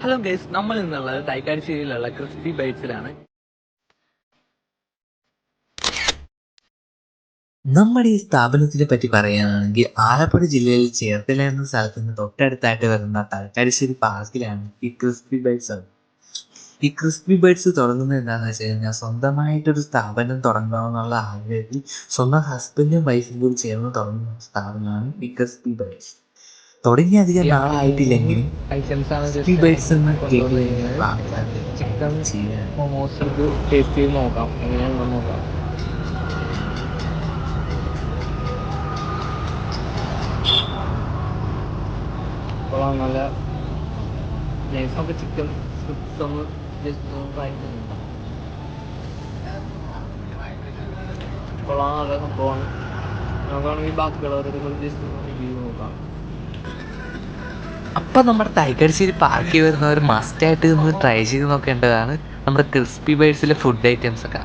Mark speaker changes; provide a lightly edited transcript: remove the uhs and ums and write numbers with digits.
Speaker 1: Hello guys, നമ്മൾ ഇന്നുള്ളത് തൈക്കാശ്ശേരിയിലുള്ള crispy ബൈറ്റ്സിലാണ്.
Speaker 2: നമ്മുടെ ഈ സ്ഥാപനത്തിനെ പറ്റി പറയുകയാണെങ്കിൽ ആലപ്പുഴ ജില്ലയിൽ ചേർത്തല എന്ന സ്ഥലത്ത് നിന്ന് തൊട്ടടുത്തായിട്ട് വരുന്ന തലക്കാശ്ശേരി പാർക്കിലാണ് ഈ ക്രിസ്പി ബൈറ്റ്സ്. ഈ ക്രിസ്പി ബൈറ്റ്സ് തുടങ്ങുന്നത് എന്താണെന്ന് വെച്ച് കഴിഞ്ഞാൽ സ്വന്തമായിട്ടൊരു സ്ഥാപനം തുടങ്ങണമെന്നുള്ള ആഗ്രഹത്തിൽ സ്വന്തം ഹസ്ബൻഡും വൈഫും കൂടി ചേർന്ന് തുടങ്ങുന്ന സ്ഥാപനമാണ് ഈ ക്രിസ്പി ബൈറ്റ്സ്. തുടങ്ങി അധികം നാളായിട്ടില്ലെങ്കിലും
Speaker 1: ഐറ്റംസ് ആണ്
Speaker 2: ക്രിസ്പി ബൈറ്റ്സ് എന്ന് കേട്ട് കഴിഞ്ഞാൽ
Speaker 1: ചിക്കൻ
Speaker 2: ചെയ്യാൻ
Speaker 1: മൊമോസ് ഇത് ടേസ്റ്റ് ചെയ്ത് നോക്കാം, എങ്ങനെയാണെന്ന് നോക്കാം. അപ്പോൾ നല്ല നൈസൊക്കെ ചിക്കൻ സ്ട്രിപ്സ് ഒന്ന് ജസ്റ്റ് ഫ്രൈ ചെയ്ത് കൊള്ളാൻ നല്ല സംഭവമാണ്. നമുക്കാണെങ്കിൽ ബാക്കിയുള്ളവരുടെ ജസ്റ്റ് റിവ്യൂ നോക്കാം.
Speaker 2: അപ്പം നമ്മുടെ തൈക്കാശ്ശേരി പാർക്കിൽ വരുന്നവർ മസ്റ്റായിട്ട് ഒന്ന് ട്രൈ ചെയ്ത് നോക്കേണ്ടതാണ് നമ്മുടെ ക്രിസ്പി ബൈറ്റ്സിലെ ഫുഡ് ഐറ്റംസ് ഒക്കെ.